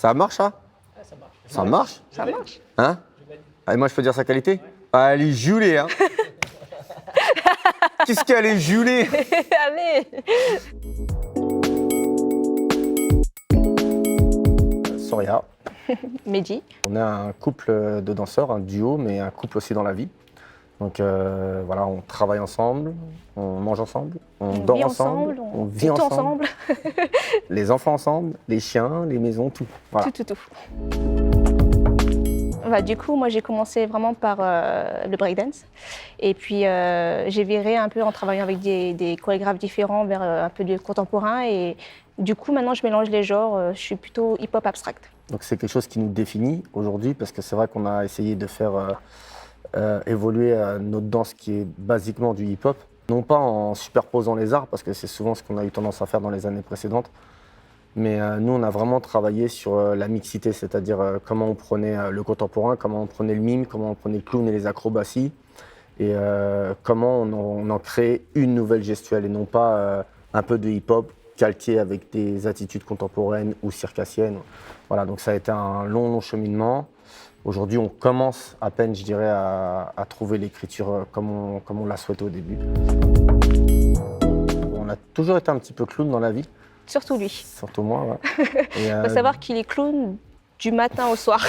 Ça marche, ça? Ah, ça marche. Ça marche? Ça marche. Hein? Ah, et moi, je peux dire sa qualité? Ah, elle est gelée, hein? Qu'est-ce qu'elle est gelée? Allez. Soria. Mehdi. On est un couple de danseurs, un duo, mais un couple aussi dans la vie. Donc voilà, on travaille ensemble, on mange ensemble, on dort vit ensemble, on vit tout ensemble. Les enfants ensemble, les chiens, les maisons, tout. Voilà. Tout. Bah, du coup, moi j'ai commencé vraiment par le breakdance. Et puis j'ai viré un peu en travaillant avec des chorégraphes différents vers un peu de contemporain. Et du coup, maintenant je mélange les genres. Je suis plutôt hip-hop abstract. Donc c'est quelque chose qui nous définit aujourd'hui parce que c'est vrai qu'on a essayé de faire évoluer notre danse qui est basiquement du hip-hop. Non pas en superposant les arts parce que c'est souvent ce qu'on a eu tendance à faire dans les années précédentes. Mais nous, on a vraiment travaillé sur la mixité, c'est-à-dire comment on prenait le contemporain, comment on prenait le mime, comment on prenait le clown et les acrobaties, et comment on en créait une nouvelle gestuelle et non pas un peu de hip-hop calqué avec des attitudes contemporaines ou circassiennes. Voilà, donc ça a été un long cheminement. Aujourd'hui, on commence à peine, je dirais, à trouver l'écriture comme on l'a souhaité au début. On a toujours été un petit peu clown dans la vie. Surtout lui. Surtout moi, ouais. Il faut savoir qu'il est clown du matin au soir.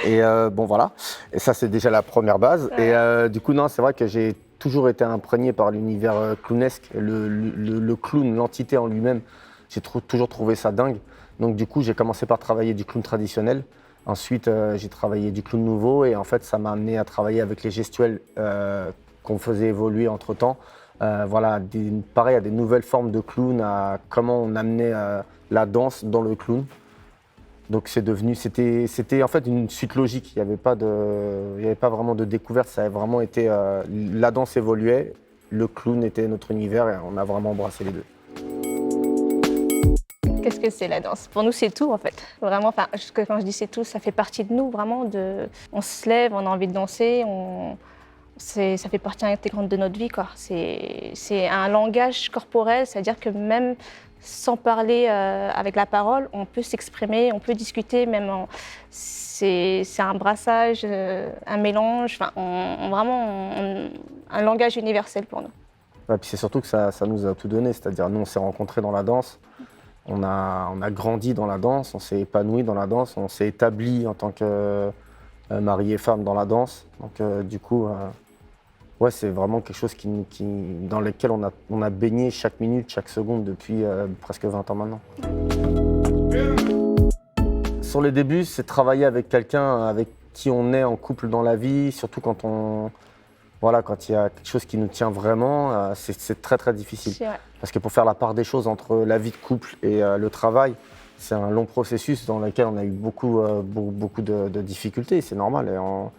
Et bon, voilà. Et ça, c'est déjà la première base. Ouais. Et du coup, non, c'est vrai que j'ai toujours été imprégné par l'univers clownesque. Le clown, l'entité en lui-même, j'ai toujours trouvé ça dingue. Donc du coup, j'ai commencé par travailler du clown traditionnel. Ensuite, j'ai travaillé du clown nouveau. Et en fait, ça m'a amené à travailler avec les gestuels qu'on faisait évoluer entre-temps. Voilà, pareil, à des nouvelles formes de clown, à comment on amenait la danse dans le clown. Donc c'était en fait une suite logique. Il n'y avait pas vraiment de découverte. Ça a vraiment été la danse évoluait, le clown était notre univers et on a vraiment embrassé les deux. Qu'est-ce que c'est la danse? Pour nous, c'est tout en fait. Vraiment, enfin, quand je dis c'est tout, ça fait partie de nous vraiment. On se lève, on a envie de danser. Ça fait partie intégrante de notre vie, quoi. C'est un langage corporel, c'est-à-dire que même sans parler avec la parole, on peut s'exprimer, on peut discuter, c'est un brassage, un mélange, enfin, un langage universel pour nous. Ouais, puis c'est surtout que ça nous a tout donné, c'est-à-dire nous on s'est rencontrés dans la danse, on a grandi dans la danse, on s'est épanoui dans la danse, on s'est établi en tant que mari et femme dans la danse. Donc du coup, ouais, c'est vraiment quelque chose dans lequel on a baigné chaque minute, chaque seconde depuis presque 20 ans maintenant. Sur les débuts, c'est travailler avec quelqu'un avec qui on est en couple dans la vie, surtout quand il y a quelque chose qui nous tient vraiment, c'est très difficile. C'est vrai. Parce que pour faire la part des choses entre la vie de couple et le travail, c'est un long processus dans lequel on a eu beaucoup de difficultés, c'est normal. Et on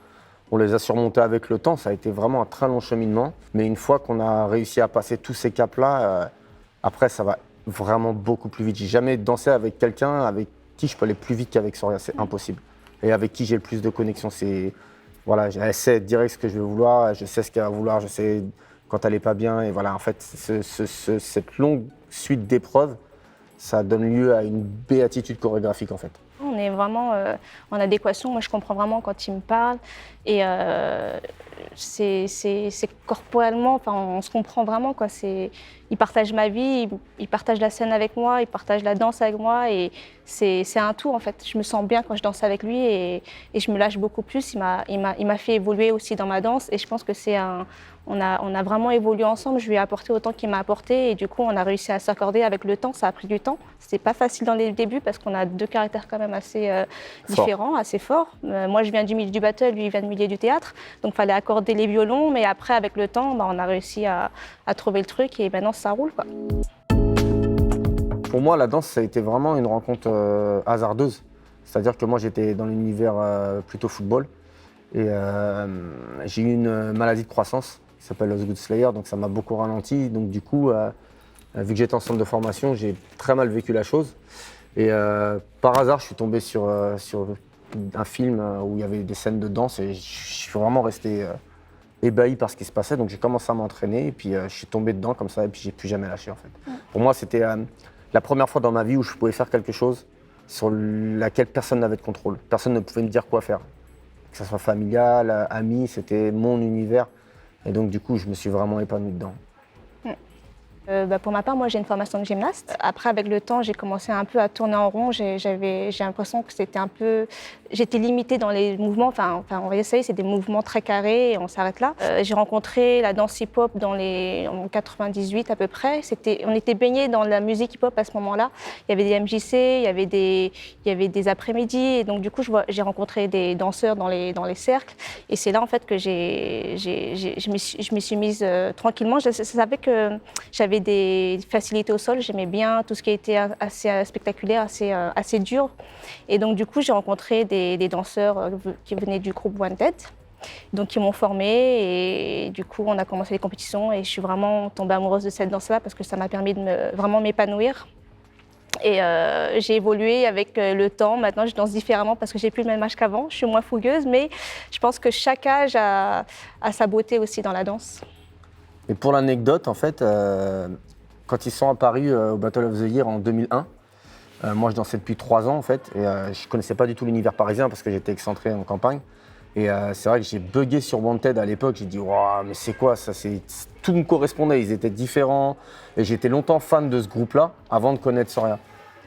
les a surmontés avec le temps, ça a été vraiment un très long cheminement. Mais une fois qu'on a réussi à passer tous ces caps-là, après ça va vraiment beaucoup plus vite. J'ai jamais dansé avec quelqu'un avec qui je peux aller plus vite qu'avec Soria, c'est impossible. Et avec qui j'ai le plus de connexion, voilà, elle sait direct ce que je veux vouloir, je sais ce qu'elle va vouloir, je sais quand elle n'est pas bien. Et voilà, en fait, cette longue suite d'épreuves, ça donne lieu à une béatitude chorégraphique en fait. On est vraiment en adéquation. Moi, je comprends vraiment quand il me parle. Et c'est corporellement, enfin, on se comprend vraiment, quoi. Il partage ma vie, il partage la scène avec moi, il partage la danse avec moi. Et c'est un tout, en fait. Je me sens bien quand je danse avec lui et je me lâche beaucoup plus. Il m'a fait évoluer aussi dans ma danse. Et je pense que on a vraiment évolué ensemble. Je lui ai apporté autant qu'il m'a apporté. Et du coup, on a réussi à s'accorder avec le temps. Ça a pris du temps. C'était pas facile dans les débuts parce qu'on a deux caractères quand même assez différents, assez forts. Moi, je viens du milieu du battle, lui, il vient du milieu du théâtre. Donc, il fallait accorder les violons. Mais après, avec le temps, on a réussi à trouver le truc et maintenant, ça roule, quoi. Pour moi, la danse, ça a été vraiment une rencontre hasardeuse. C'est-à-dire que moi, j'étais dans l'univers plutôt football. Et j'ai eu une maladie de croissance qui s'appelle le Good Slayer, donc ça m'a beaucoup ralenti. Donc du coup, vu que j'étais en centre de formation, j'ai très mal vécu la chose. Et par hasard, je suis tombé sur un film où il y avait des scènes de danse et je suis vraiment resté ébahi par ce qui se passait. Donc j'ai commencé à m'entraîner et puis je suis tombé dedans comme ça et puis j'ai plus jamais lâché en fait. Pour moi, c'était la première fois dans ma vie où je pouvais faire quelque chose sur laquelle personne n'avait de contrôle. Personne ne pouvait me dire quoi faire. Que ce soit familial, ami, c'était mon univers. Et donc du coup, je me suis vraiment épanoui dedans. Pour ma part, moi j'ai une formation de gymnaste. Après, avec le temps, j'ai commencé un peu à tourner en rond. J'ai l'impression que c'était un peu... J'étais limitée dans les mouvements. Enfin, on va essayer, c'est des mouvements très carrés et on s'arrête là. J'ai rencontré la danse hip-hop en 98 à peu près. On était baignés dans la musique hip-hop à ce moment-là. Il y avait des MJC, il y avait des après-midi. Et donc du coup, j'ai rencontré des danseurs dans les cercles. Et c'est là en fait que je me suis mise tranquillement. Je savais que j'avais des facilités au sol, j'aimais bien tout ce qui était assez spectaculaire, assez dur. Et donc du coup, j'ai rencontré des danseurs qui venaient du groupe Wanted, donc qui m'ont formée. Et du coup, on a commencé les compétitions et je suis vraiment tombée amoureuse de cette danse-là parce que ça m'a permis de vraiment m'épanouir. Et j'ai évolué avec le temps. Maintenant, je danse différemment parce que j'ai plus le même âge qu'avant. Je suis moins fougueuse, mais je pense que chaque âge a sa beauté aussi dans la danse. Et pour l'anecdote, en fait, quand ils sont apparus au Battle of the Year en 2001, moi je dansais depuis 3 ans en fait, et je ne connaissais pas du tout l'univers parisien parce que j'étais excentré en campagne. Et c'est vrai que j'ai bugué sur Wanted à l'époque, j'ai dit waouh, mais c'est quoi ça, tout me correspondait, ils étaient différents. Et j'étais longtemps fan de ce groupe-là avant de connaître Soria.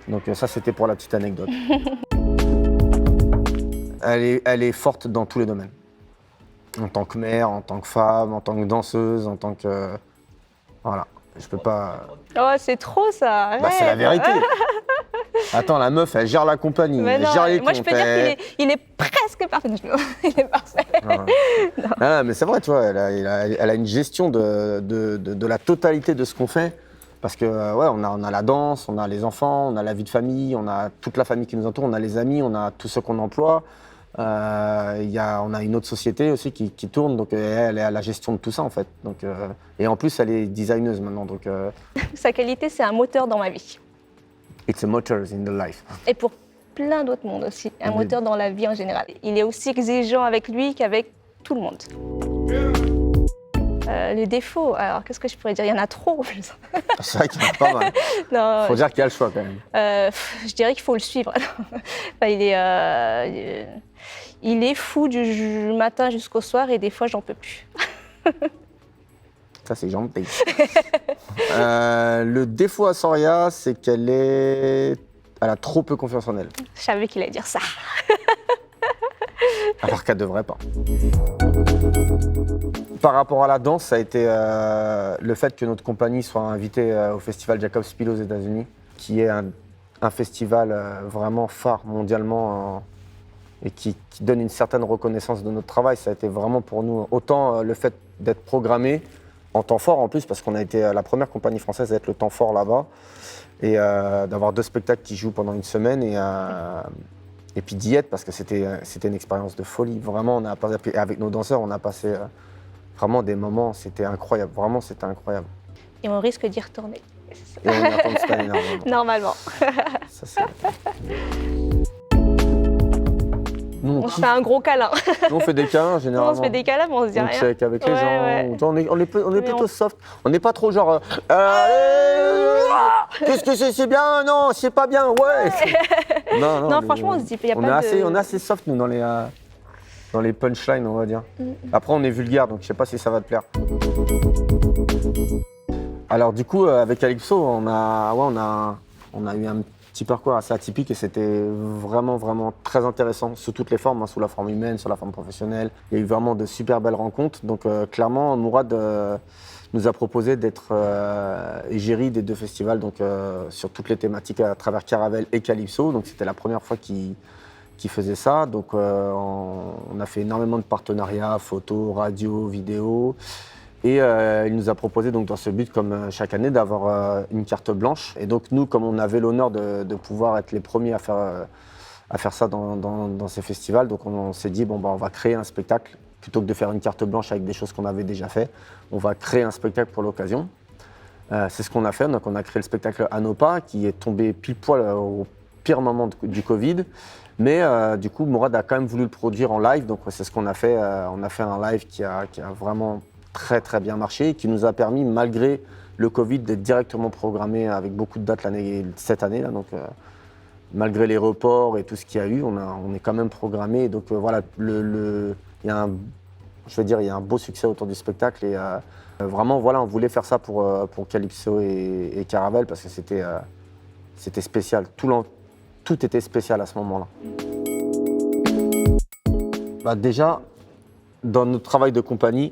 Donc ça c'était pour la petite anecdote. Elle est forte dans tous les domaines. En tant que mère, en tant que femme, en tant que danseuse, en tant que... Voilà, je peux pas... Oh, c'est trop ça. Bah, c'est la vérité. Attends, la meuf, elle gère la compagnie, Mais elle non, gère les moi comptes. je peux dire qu'il est presque parfait. Non, il est parfait. Ah, mais c'est vrai, tu vois, elle a une gestion de la totalité de ce qu'on fait. Parce que, ouais, on a la danse, on a les enfants, on a la vie de famille, on a toute la famille qui nous entoure, on a les amis, on a tous ceux qu'on emploie. On a une autre société aussi qui tourne, donc elle est à la gestion de tout ça en fait. Donc, et en plus, elle est designeuse maintenant. Donc, Sa qualité, c'est un moteur dans ma vie. it's a motor in the life. Et pour plein d'autres mondes aussi, un moteur dans la vie en général. Il est aussi exigeant avec lui qu'avec tout le monde. Les défauts, alors qu'est-ce que je pourrais dire? Il y en a trop. C'est vrai qu'il y en a pas mal. Non, Faut dire qu'il y a le choix quand même. je dirais qu'il faut le suivre. Enfin, il est fou du matin jusqu'au soir et des fois, j'en peux plus. Ça, c'est gentil. Le défaut à Soria, c'est elle a trop peu confiance en elle. Je savais qu'il allait dire ça. Alors qu'elle devrait pas. Par rapport à la danse, ça a été le fait que notre compagnie soit invitée au festival Jacob's Pillow aux États-Unis, qui est un festival vraiment phare mondialement et qui donne une certaine reconnaissance de notre travail. Ça a été vraiment pour nous, autant le fait d'être programmé en temps fort en plus, parce qu'on a été la première compagnie française à être le temps fort là-bas, et d'avoir 2 spectacles qui jouent pendant une semaine, et puis d'y être, parce que c'était une expérience de folie. Vraiment, avec nos danseurs, on a passé vraiment des moments, c'était incroyable, vraiment c'était incroyable. Et on risque d'y retourner. Et on y retourne cette année Normalement. Ça, c'est... Nous, On se fait un gros câlin. Nous, on fait des câlins généralement. On se fait des câlins, mais on se dit on rien. check avec les gens. Ouais. On est plutôt soft. On n'est pas trop genre. Qu'est-ce que c'est bien? Non, c'est pas bien. Ouais. Non, franchement, on se dit, il y a pas de... On est assez soft nous dans les punchlines, on va dire. Après, on est vulgaire, donc je sais pas si ça va te plaire. Alors du coup, avec Calypso, on a eu un petit parcours assez atypique et c'était vraiment, vraiment très intéressant sous toutes les formes, sous la forme humaine, sur la forme professionnelle. Il y a eu vraiment de super belles rencontres. Donc clairement, Mourad nous a proposé d'être égérie des 2 festivals, donc sur toutes les thématiques à travers Caravelle et Calypso. Donc c'était la première fois qu'il faisait ça. Donc on a fait énormément de partenariats, photos, radio, vidéo. Et il nous a proposé donc dans ce but, comme chaque année, d'avoir une carte blanche. Et donc nous, comme on avait l'honneur de pouvoir être les premiers à faire ça dans ces festivals, donc on s'est dit bon on va créer un spectacle plutôt que de faire une carte blanche avec des choses qu'on avait déjà fait. On va créer un spectacle pour l'occasion. C'est ce qu'on a fait. Donc on a créé le spectacle Anopa, qui est tombé pile poil au pire moment du Covid. Mais du coup, Mourad a quand même voulu le produire en live. Donc c'est ce qu'on a fait. On a fait un live qui a vraiment très très bien marché, qui nous a permis, malgré le Covid, d'être directement programmé avec beaucoup de dates cette année. Là, malgré les reports et tout ce qu'il y a eu, on est quand même programmé. Donc voilà, il y a il y a un beau succès autour du spectacle. Et vraiment, voilà, on voulait faire ça pour Calypso et Caravelle parce que c'était spécial. Tout était spécial à ce moment-là. Bah déjà, dans notre travail de compagnie,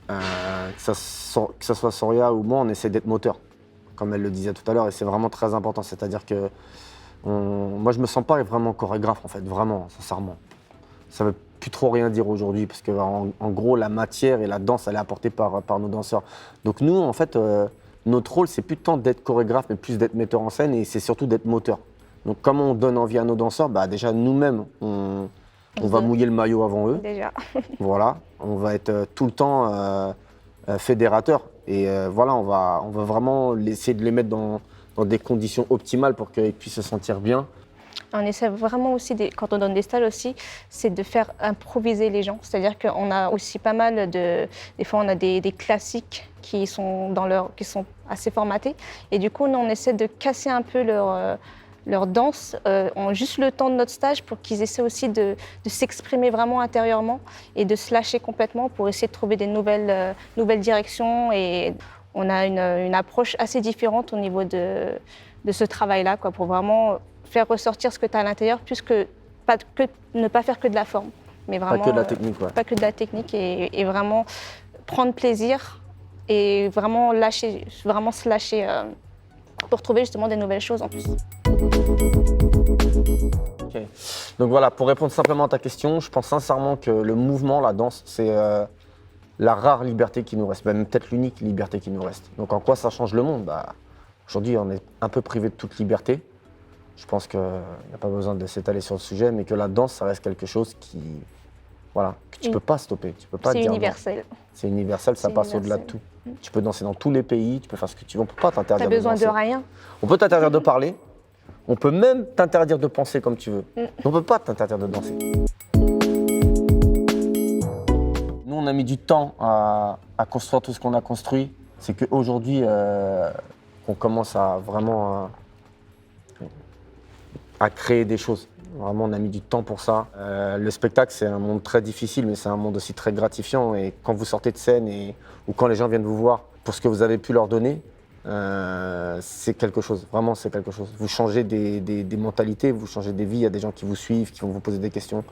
que ça soit Soria ou moi, on essaie d'être moteur, comme elle le disait tout à l'heure, et c'est vraiment très important. C'est-à-dire que moi, je me sens pas vraiment chorégraphe, en fait, vraiment, sincèrement. Ça veut plus trop rien dire aujourd'hui, parce que en gros, la matière et la danse, elle est apportée par nos danseurs. Donc nous, en fait, notre rôle, c'est plus tant d'être chorégraphe, mais plus d'être metteur en scène, et c'est surtout d'être moteur. Donc comme on donne envie à nos danseurs, bah déjà nous-mêmes, on va mouiller le maillot avant eux. Déjà. Voilà, on va être tout le temps fédérateur. Et voilà, on va vraiment essayer de les mettre dans des conditions optimales pour qu'ils puissent se sentir bien. On essaie vraiment aussi, quand on donne des stages aussi, c'est de faire improviser les gens. C'est-à-dire qu'on a aussi pas mal de... Des fois, on a des classiques qui sont assez formatés. Et du coup, nous, on essaie de casser un peu leur danse en juste le temps de notre stage pour qu'ils essaient aussi de s'exprimer vraiment intérieurement et de se lâcher complètement pour essayer de trouver des nouvelles directions. Et on a une approche assez différente au niveau de ce travail-là, quoi, pour vraiment faire ressortir ce que tu as à l'intérieur, plus que ne pas faire que de la forme. Mais vraiment, pas que de la technique, ouais. Pas que de la technique et vraiment prendre plaisir et vraiment se lâcher pour trouver justement des nouvelles choses en plus. Okay. Donc voilà, pour répondre simplement à ta question, je pense sincèrement que le mouvement, la danse, c'est la rare liberté qui nous reste, même peut-être l'unique liberté qui nous reste. Donc en quoi ça change le monde? Aujourd'hui, on est un peu privé de toute liberté. Je pense qu'il n'y a pas besoin de s'étaler sur le sujet, mais que la danse, ça reste quelque chose que tu ne peux pas stopper. C'est universel. C'est universel, ça passe au-delà de tout. Tu peux danser dans tous les pays, tu peux faire ce que tu veux, on ne peut pas t'interdire de danser. Tu as besoin de rien. On peut t'interdire de parler, on peut même t'interdire de penser comme tu veux. On ne peut pas t'interdire de danser. Nous, on a mis du temps à construire tout ce qu'on a construit. C'est qu'aujourd'hui, qu'on commence à vraiment à créer des choses. Vraiment, on a mis du temps pour ça. Le spectacle, c'est un monde très difficile, mais c'est un monde aussi très gratifiant. Et quand vous sortez de scène ou quand les gens viennent vous voir pour ce que vous avez pu leur donner, c'est quelque chose. Vraiment, c'est quelque chose. Vous changez des mentalités, vous changez des vies. Il y a des gens qui vous suivent, qui vont vous poser des questions.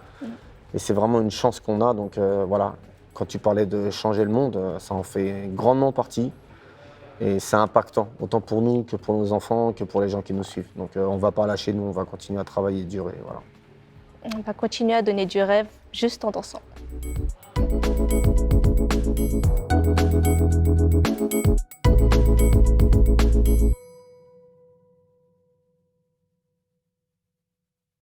Et c'est vraiment une chance qu'on a. Donc voilà, quand tu parlais de changer le monde, ça en fait grandement partie. Et c'est impactant, autant pour nous que pour nos enfants, que pour les gens qui nous suivent. Donc on ne va pas lâcher, nous, on va continuer à travailler dur. Et voilà. On va continuer à donner du rêve juste en dansant.